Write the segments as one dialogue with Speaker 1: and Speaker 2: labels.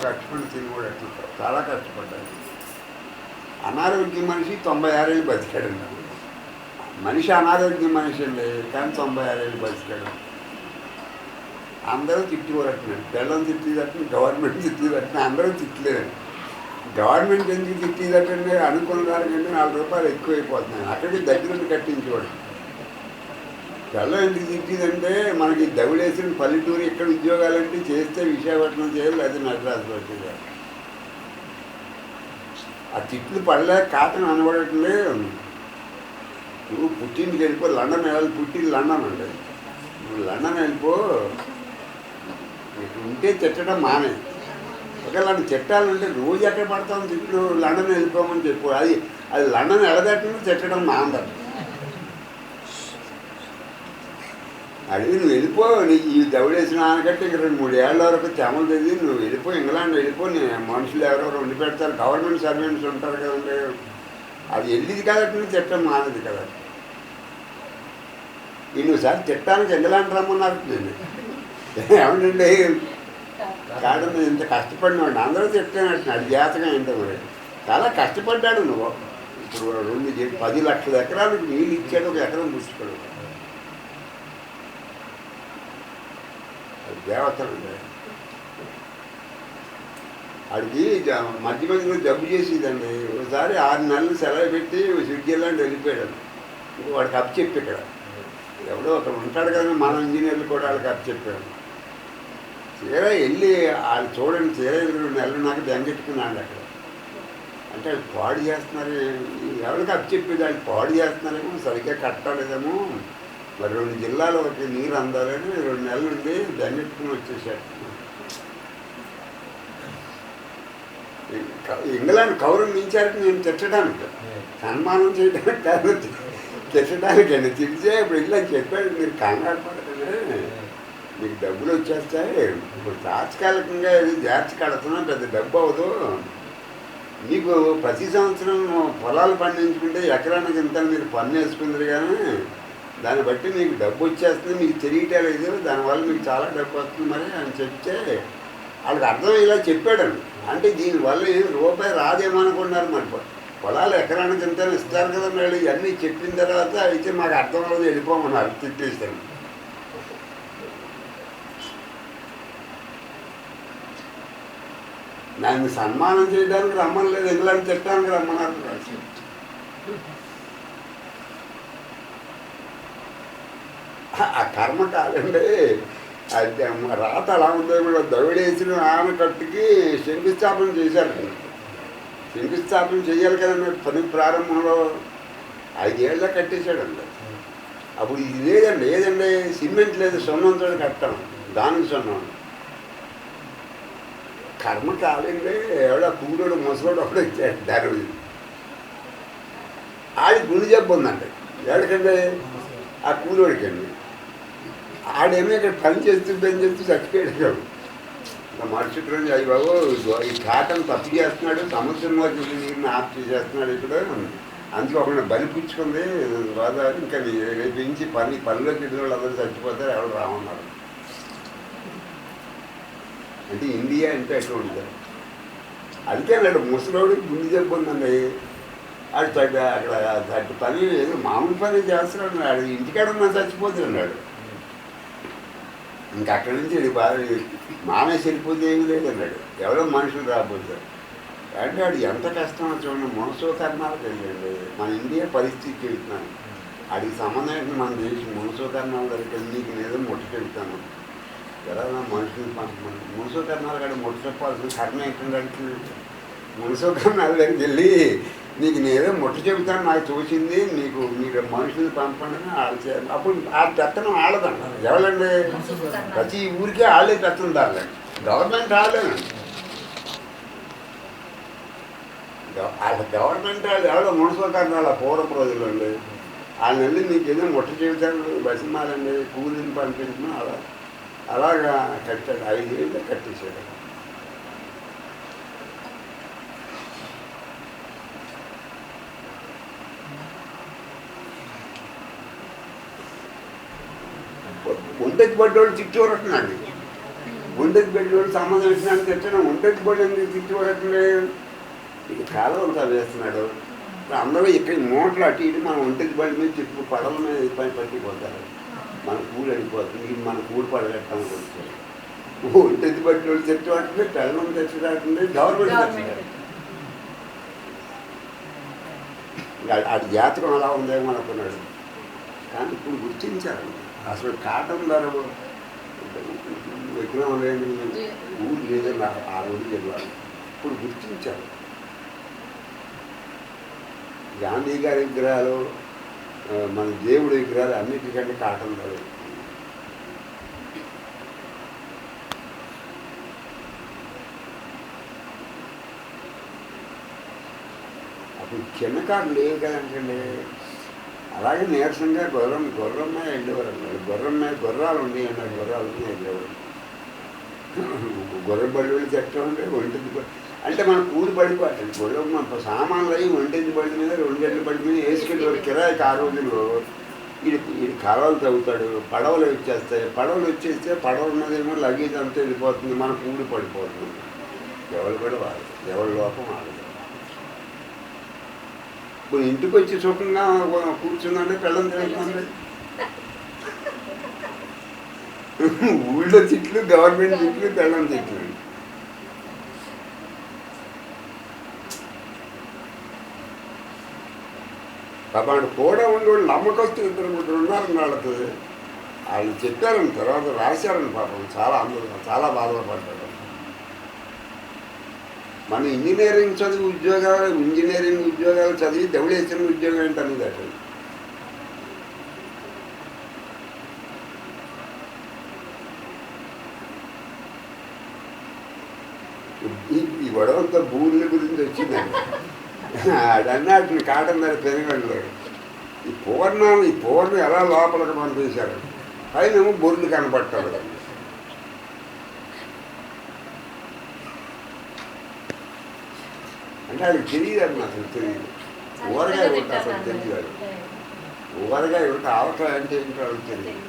Speaker 1: కష్టపడి తిని కూడా ఎట్లా చాలా కష్టపడ్డాను. అనారోగ్య మనిషి 96 ఏళ్ళు బతికాడు. మనిషి అనారోగ్య మనిషి అండి, కానీ 96 ఏళ్ళు బతికాడు. అందరూ తిట్టుకోరట్టినాడు. పిల్లలు తిట్టిదట్టండి, గవర్నమెంట్ తిట్టిదట్టండి, అందరూ తిట్టలేదు. గవర్నమెంట్ ఎందుకు తిట్టిదట్టండి, అనుకున్న దానికంటే 4 రూపాయలు ఎక్కువైపోతున్నాయి. అక్కడికి దగ్గరుండి కట్టించేవాడు. పిల్లలు ఎందుకు తిట్టిదంటే, మనకి దవిడేసిన పల్లెటూరు ఇక్కడ ఉద్యోగాలంటే చేస్తే విశాఖపట్నం చేయాలి, అది మద్రాసు వచ్చేది. ఆ తిట్లు పడలేక కాటన్ అనబడట్లే. నువ్వు పుట్టింటికి వెళ్ళిపో, లండన్ వెళ్ళాలి, పుట్టింది లండన్ అండి. నువ్వు లండన్ వెళ్ళిపో, నీకు ఉంటే తిట్టడం మానే. ఒకవేళ తిట్టాలంటే రోజు ఎక్కడ పడతాం తిట్లు, లండన్ వెళ్ళిపోమని చెప్పు. అది లండన్ వెళ్ళదట్టు తిట్టడం మాందట. అడిగి నువ్వు వెళ్ళిపో, నీకు ఈ దవిడేసిన ఆనకట్టే ఇంక 2-3 ఏళ్ళ వరకు తెమలు తెది, నువ్వు వెళ్ళిపో, ఇంగ్లాండ్ వెళ్ళిపో. మనుషులు ఎవరెవరు ఉండి పెడతారు, గవర్నమెంట్ సర్వెంట్స్ ఉంటారు కదండి. అది వెళ్ళింది కాబట్టి తిట్టడం మానది కదా. ఈయనసారి తిట్టడానికి ఇంగ్లాండ్ రమ్మన్నారు నేను. ఏమంటే కాదు, ఇంత కష్టపడినవాడు అందరూ తిట్టానంటున్నాడు. అది జాతకం ఏంటో మరి. చాలా కష్టపడ్డాడు. నువ్వు ఇప్పుడు 10 లక్షల ఎకరాలకు నీళ్ళు ఇచ్చాడు, 1 ఎకరం పుచ్చుకోడు. అది దేవతలు అడిగి మధ్య మధ్యలో జబ్బు చేసేదండి. ఒకసారి 6 నెలలు సెలవు పెట్టి స్విట్జర్లాండ్ వెళ్ళిపోయాడు. వాడికి అప్పు చెప్పి ఇక్కడ ఎవడో అక్కడ ఉంటాడు కదా, మన ఇంజనీర్లు కూడా వాళ్ళకి అప్పు చెప్పాడు. తీరా వెళ్ళి వాళ్ళు చూడండి, తీరా 2 నెలలు నాకు బెంగెట్టుకున్నాడు అక్కడ. అంటే వాళ్ళు పాడు చేస్తున్నారు, ఎవరికి అప్పు చెప్పేది వాళ్ళు పాడు చేస్తున్నారేమో, సరిగ్గా కట్టలేదేమో, మరి 2 జిల్లాలకి నీరు అందాలని 2 నెలలు ఉండి బెంగెట్టుకుని వచ్చేసాడు. ఇంగ్లాండ్ కౌరవించారని నేను తిట్టడానికి, సన్మానం చేయడానికి కాదు, తిట్టడానికి అండి. తిడితే ఇప్పుడు ఇలా చెప్పాడు, మీరు కంగారు పడకండి, మీకు డబ్బులు వచ్చేస్తాయి. ఇప్పుడు తాత్కాలికంగా ఇది జార్చి కడుతున్నా, పెద్ద డబ్బు అవ్వదు. మీకు ప్రతి సంవత్సరం పొలాలు పండించుకుంటే ఎకరానికి ఇంత మీరు పన్ను వేసుకుందరు, కానీ దాన్ని బట్టి మీకు డబ్బు వచ్చేస్తుంది, మీకు తెలియటలేదు, దానివల్ల మీకు చాలా డబ్బు వస్తుంది మరి అని చెప్తే వాళ్ళకి అర్థం ఇలా చెప్పాడండి. అంటే దీనివల్ల రూపాయి రాదేమో అనుకున్నారు. మరి పొలాలు ఎకరానికి ఇంత ఇస్తారు కదా, వాళ్ళు ఇవన్నీ చెప్పిన తర్వాత అయితే మాకు అర్థం అవ్వదు, వెళ్ళిపోమన్నారు, తిట్టేస్తాను. నన్ను సన్మానం చేయడానికి రమ్మలేదు, ఇంగ్లాండ్ తిట్టడానికి రమ్మన్నారు. ఆ కర్మ కాదండి, అది రాత అలా ఉందో. కూడా దవిడేసిన ఆనకట్టుకి శంకుస్థాపన చేశారు. శంకుస్థాపన చేయాలి కదండి, పని ప్రారంభంలో 5 ఏళ్ళ కట్టేశాడండి. అప్పుడు ఇది లేదండి సిమెంట్ లేదు, సున్నంతో కట్టడం, దానికి సున్నం. కర్మ కాదండి. ఎవడో కూడోడు ముసలోడు ఒకడు వచ్చాడు దాని ఆడి గుండె జబ్బు ఉందండి. ఎవరికండి? ఆ కూలోడికండి. ఆడేమో ఇక్కడ పని చేస్తూ చచ్చిపోయాడు. మరుసటి రోజు అయ్యి బాబు ఈ కాటన్ తప్పు చేస్తున్నాడు, సముద్రం వరకు నీరుని ఆఫ్ చేసేస్తున్నాడు ఇక్కడ, అందుకే ఒకరిని బలి పుచ్చుకుంది గోదావరి, ఇంకా రేపు నుంచి పనిలోకి వెళ్ళిన వాళ్ళు అందరూ చచ్చిపోతారు, ఎవరు రామన్నారు. అంటే ఇండియా అంటే ఎట్లా ఉంటుంది. అందుకే అన్నాడు ముసలోడు గుండె జబ్బు ఉందండి, అది అక్కడ పని ఏదో మామూలు పని చేస్తున్నాడు, ఆడు ఇంటికాడన్నా చచ్చిపోతున్నాడు. ఇంకా అక్కడి నుంచి బాగా మానేసి వెళ్ళిపోతే ఏమి లేదన్నాడు, ఎవరో మనుషులు రాబోతారు. అంటే వాడు ఎంత కష్టమో చూడండి, మనసోకరణాలకు వెళ్ళండి. మన ఇండియా పరిస్థితి చెబుతున్నాను, వాడికి సంబంధం మన దేశం మనసోకరణాల దగ్గర నీకు నేదో ముట్ట చెబుతాను. ఎలా మనుషులు పంపమని మనసోకరణాలు కాదు ముట్ట చెప్పాల్సిన కర్ణ ఏంటంటే, మనసోకరణాల దగ్గరికి వెళ్ళి నీకు నేదో ముట్ట చెబుతాను, నాకు చూసింది, మీరు మనుషులు పంపండి అని వాళ్ళు చేయాలి. అప్పుడు ఆ పెత్తనం ఆడదండి. ఎవరండి? ప్రతి ఊరికే వాళ్ళే పెత్తనం దారులండి, గవర్నమెంట్ వాళ్ళేనండి. గవర్నమెంట్ వాళ్ళు ఎవరో మనసోకరణాలు పూర్వపు రోజుల్లో అండి. వాళ్ళని వెళ్ళి మీకు ఏదో ముట్ట చెబుతాను, బసిమాలండి, కూలీని పంపించడం అలాగా కట్టాడు. 5 ఏళ్ళు కట్టేశాడు. ఒంటెకి పడ్డోళ్ళు తిట్టేవారు అంటున్నాడు. గుండె ఒంటెత్తి పెట్టినోడు సంబంధం ఇచ్చినాను తెచ్చాను, ఒంటెత్తి పడి తిట్టుకోవట్లే. ఇది కాలువలు వేస్తున్నాడు. అందరూ ఇక్కడ మూటలు అటు ఇటు మనం ఒంటెత్తి బండి మీద చెప్పు పడవ మీద పని పట్టిపోతారు. మన కూడు అడిగిపోతుంది. మన కూడు పడగట్టడానికి వచ్చారు. ఒంటెత్తి బట్టి వాళ్ళు తెచ్చుకుంటే తెల్లం తెచ్చుకుంటే గవర్నమెంట్ తెచ్చుకుంటారు. అది జాతకం అలా ఉందేమో అనుకున్నాడు. కానీ ఇప్పుడు గుర్తించారు అసలు కాటం ధర విగ్రహం లేని ఊరు లేదని ఆ ఊరికి వెళ్ళాలి. ఇప్పుడు గుర్తించారు. గాంధీ గారి విగ్రహాలు, మన దేవుడి విగ్రహాలు అన్నిటికంటే కాటం ధర. అప్పుడు చిన్న కారు లేవు కదంటే. అలాగే నీరసంగా గుర్రం మీద వెళ్ళేవారు అన్నారు. గుర్రాలు ఉండేవి అన్నారు. గుర్రాలు వెళ్ళేవారు. గుర్ర బళ్ళు చెట్టంటే ఒంటిది అంటే మన కూలి పడిపోతుంది. గుర్రం మన సామాన్లు అయ్యి ఒంటిది బండి మీద 2 గంటల బండి మీద వేసుకెళ్ళేవారు కిరాయికి. ఆ రోజుల్లో ఇది కాలువలు తవ్వుతాడు, పడవలు వచ్చేస్తాయి. పడవలు వచ్చేస్తే పడవ ఉన్నదేమో లగేజ్ అంతా వెళ్ళిపోతుంది, మన కూలి పడిపోతుంది. ఎవరు కూడా వాళ్ళు ఎవరి లోపం వాళ్ళు. ఇప్పుడు ఇంటికి వచ్చి సుఖంగా కూర్చుందంటే పిల్లలు తిరుగుతుంది. ఊళ్ళో తిట్లు, గవర్నమెంట్ తిట్లు, పిల్లల తిట్లు. పాపడు కూడా ఉండేవాళ్ళు నమ్మకస్తూ 2 ఉన్నారు వాళ్ళకి. వాళ్ళు చెప్పారని తర్వాత రాశారని పాపం చాలా అందరూ చాలా బాధపడ్డారు. మన ఇంజనీరింగ్ ఉద్యోగాలు చదివి ధవళేశ్వరం ఉద్యోగం ఏంటనేది అసలు. ఈ గొడవంతా భూముల గురించి వచ్చిందండి. అదన్నీ కాటం ధర పెరగండి. ఈ పూర్ణ ఎలా లోపలికి పంపేశారు. పైనేమో బొర్లు కనపట్టారు. అంటే వాళ్ళకి తెలియదు అన్న, అసలు తెలియదు. ఊరగాయ ఉంటే అసలు తెలియదు. ఊరగాయ ఉంటే ఆవకాయ అంటే ఏంటో వాళ్ళకి తెలియదు.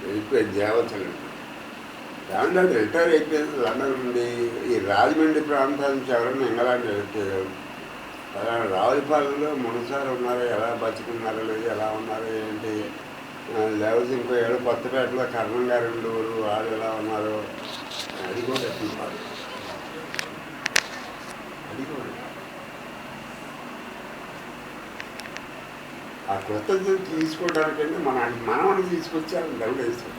Speaker 1: వెళ్ళిపోయింది దేవతలు. దాంట్లో రిటైర్ అయిపోయింది లండన్ నుండి. ఈ రాజమండ్రి ప్రాంతాల నుంచి ఎవరైనా ఇంగ్లాండ్ వెళ్ళిపోయారు. రావులపాలెంలో మునసారి ఉన్నారు, ఎలా బతుకున్నారో లేదు, ఎలా ఉన్నారో ఏంటి. లేకపోతే ఇంకో ఏడు కొత్తపేటలో కర్ణం గారు ఉండేవారు, వాళ్ళు ఎలా ఉన్నారో అది కూడా ఎత్తున్నారు. అది కూడా ఆ కృతజ్ఞత తీసుకోవడానికంటే మనవని తీసుకొచ్చారు ధవళేశ్వరం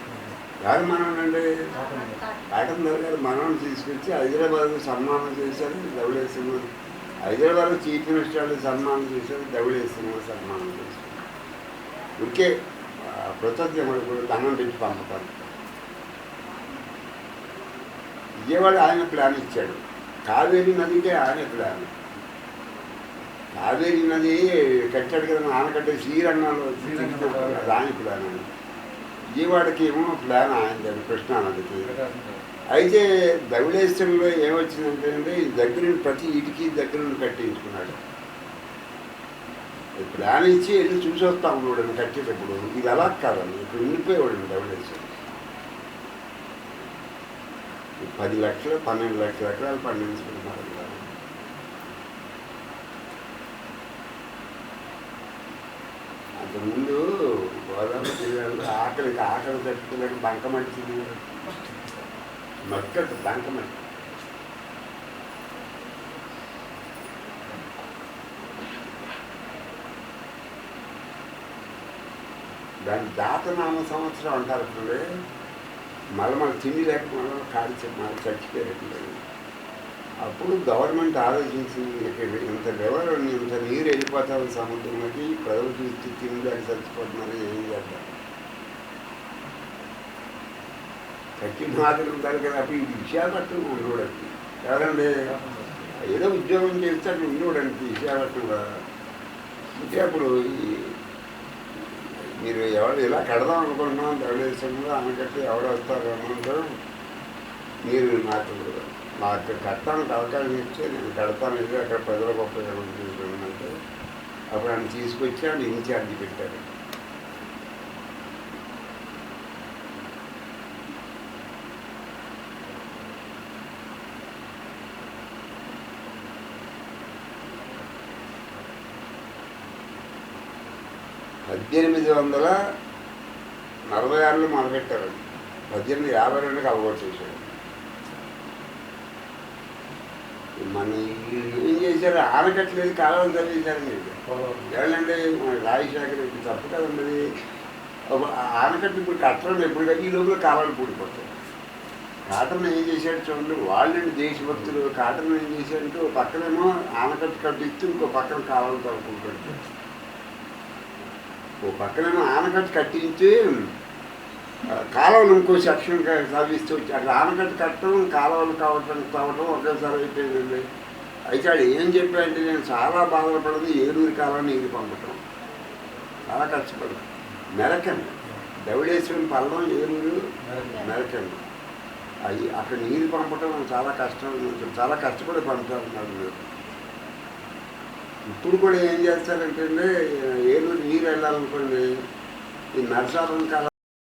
Speaker 1: గారు. మనవనండి కాటం గారు మనవని తీసుకొచ్చి హైదరాబాద్ సన్మానం చేశారు ధవళేశ్వరం. హైదరాబాద్ చీఫ్ మినిస్టర్ సన్మానం చేశారు, ధవళేశ్వరం సన్మానం చేశారు. ఊరికే కృతజ్ఞతలు కూడా దండం పెట్టి పంపుతారు. విజయవాడ ఆయన ప్లాన్ ఇచ్చాడు. కావేరీ నదికే ఆయన ప్లాన్. కావేరీ నది కట్టాడు కదా ఆనకట్ట శ్రీరంగంలో దాని ప్లాన్. విజయవాడకి ఏమో ప్లాన్ ఆయన కృష్ణానదికి. అయితే ధవళేశ్వరంలో ఏమొచ్చిందంటే దగ్గర ప్రతి ఇంటికి దగ్గర నుండి కట్టించుకున్నాడు. ప్లాన్ ఇచ్చి వెళ్ళి చూసి వస్తాం ఉన్నాడు కట్టేటప్పుడు. ఇది అలా కాదండి, ఇక్కడ ఉండిపోయేవాడు ధవళేశ్వరం. 10 లక్షలు 12 లక్షల ఎకరాలు పండించుకుంటున్నారు. అంతకుముందు గోదావరి జిల్లాలో ఆకలి తట్టుకోలేక బంకమట్టి తిరిగారు. మక్కట్టు బంకమట్టి. దాన్ని దాతనామ సంవత్సరం అంటారు. అప్పుడు మళ్ళీ తిండి లేక మళ్ళీ మళ్ళీ చచ్చిపోయేట్లేదు. అప్పుడు గవర్నమెంట్ ఆలోచించింది, ఇంత లెవెల్ ఇంత నీరు వెళ్ళిపోతారు సముద్రంలోకి, ప్రజలు చూసి తిండి లేక చచ్చిపోతున్నారు, ఏం చేద్దాం. కట్టి మాటలు ఉంటారు కదా. అప్పుడు ఈ విశాఖపట్నం ఉండడానికి ఎవరండి ఏదో ఉద్యోగం చేస్తే అట్లా ఉండడానికి విశాఖపట్నం అంటే అప్పుడు మీరు ఎవరు ఇలా కడదాం అనుకుంటున్నాం ధవళేశ్వరంలో ఆనకట్టి ఎవరు వస్తారు అన్నంతో మీరు నాకు కట్టడానికి అవకాశం ఇస్తే నేను కడతాను ఇది అక్కడ ప్రజలకు ఉపయోగపడుతుందంటే అప్పుడు ఆయన తీసుకొచ్చి ఆయన ఇన్ఛార్జి పెట్టారు. పద్దెనిమిది వందల 46లో మొదలుపెట్టారు. 1852కి అలవాటు చేశారు. మన ఏం చేశారు, ఆనకట్టలేదు కాలువలు తవ్వేశారండి. ఎవరంటే మన రాజశేఖర్ ఇప్పుడు తప్పు కదండి. ఆనకట్టు ఇప్పుడు కట్టడం ఎప్పుడు కట్టి ఈ లోపల కాలువలు పూడిపోతాయి. కాటన్ ఏం చేశాడు చూడండి, వాళ్ళండి దేశభక్తులు. కాటన్ ఏం చేశాడంటే ఒక పక్కనేమో ఆనకట్టు కట్టిస్తూ ఇంకో పక్కన కాలువలు తవ్వుకుంటాడు. ఓ పక్కనేమో ఆనకట్టు కట్టించి కాలువలు ఇంకో సెక్షన్ తవ్విస్తూ వచ్చి అక్కడ ఆనకట్టు కట్టడం కాలువలు తవ్వటం ఒకేసారి అయిపోయిందండి. అయితే ఆడు ఏం చెప్పాడంటే, నేను చాలా బాధపడింది ఏలూరు కాలం నీరు పంపటం, చాలా కష్టపడి మెరకండి. ధవళేశ్వరం పల్లం ఏలూరు మెరకండి. అవి అక్కడ నీరు పంపటం చాలా కష్టం, చాలా కష్టపడి పంపుతారు. ఇప్పుడు కూడా ఏం చేస్తారంటే ఏలూరు నీరు వెళ్ళాలనుకోండి, ఈ నరసాపురం కాలం